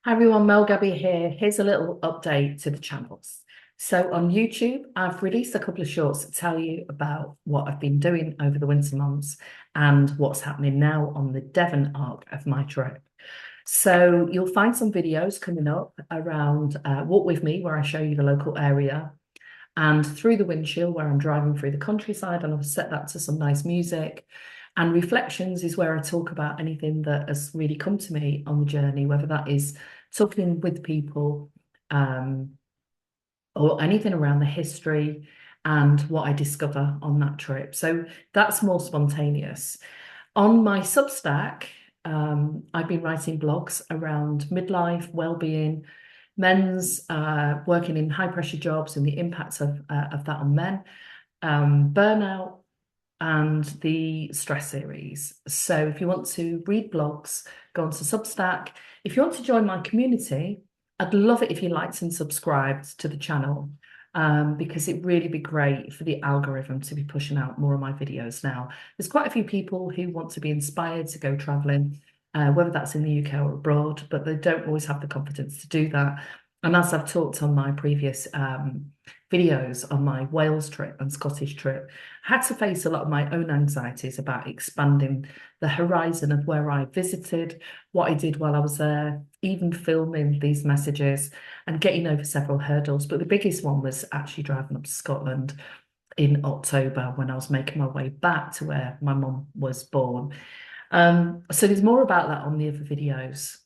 Hi everyone, Mel Gabby here. Here's a little update to the channels. So on YouTube, I've released a couple of shorts to tell you about what I've been doing over the winter months and what's happening now on the Devon arc of my trip. So you'll find some videos coming up around Walk With Me, where I show you the local area, and Through the Windshield, where I'm driving through the countryside, and I've set that to some nice music. And Reflections is where I talk about anything that has really come to me on the journey, whether that is talking with people, um, or anything around the history and what I discover on that trip. So that's more spontaneous. On my Substack, I've been writing blogs around midlife, well-being, men's working in high-pressure jobs and the impacts of that on men, burnout, and the stress series. So if you want to read blogs, go onto Substack. If you want to join my community, I'd love it if you liked and subscribed to the channel, because it'd really be great for the algorithm to be pushing out more of my videos now. There's quite a few people who want to be inspired to go traveling, whether that's in the UK or abroad, but they don't always have the confidence to do that. And as I've talked on my previous videos on my Wales trip and Scottish trip, I had to face a lot of my own anxieties about expanding the horizon of where I visited, what I did while I was there, even filming these messages and getting over several hurdles. But the biggest one was actually driving up to Scotland in October when I was making my way back to where my mum was born. So there's more about that on the other videos.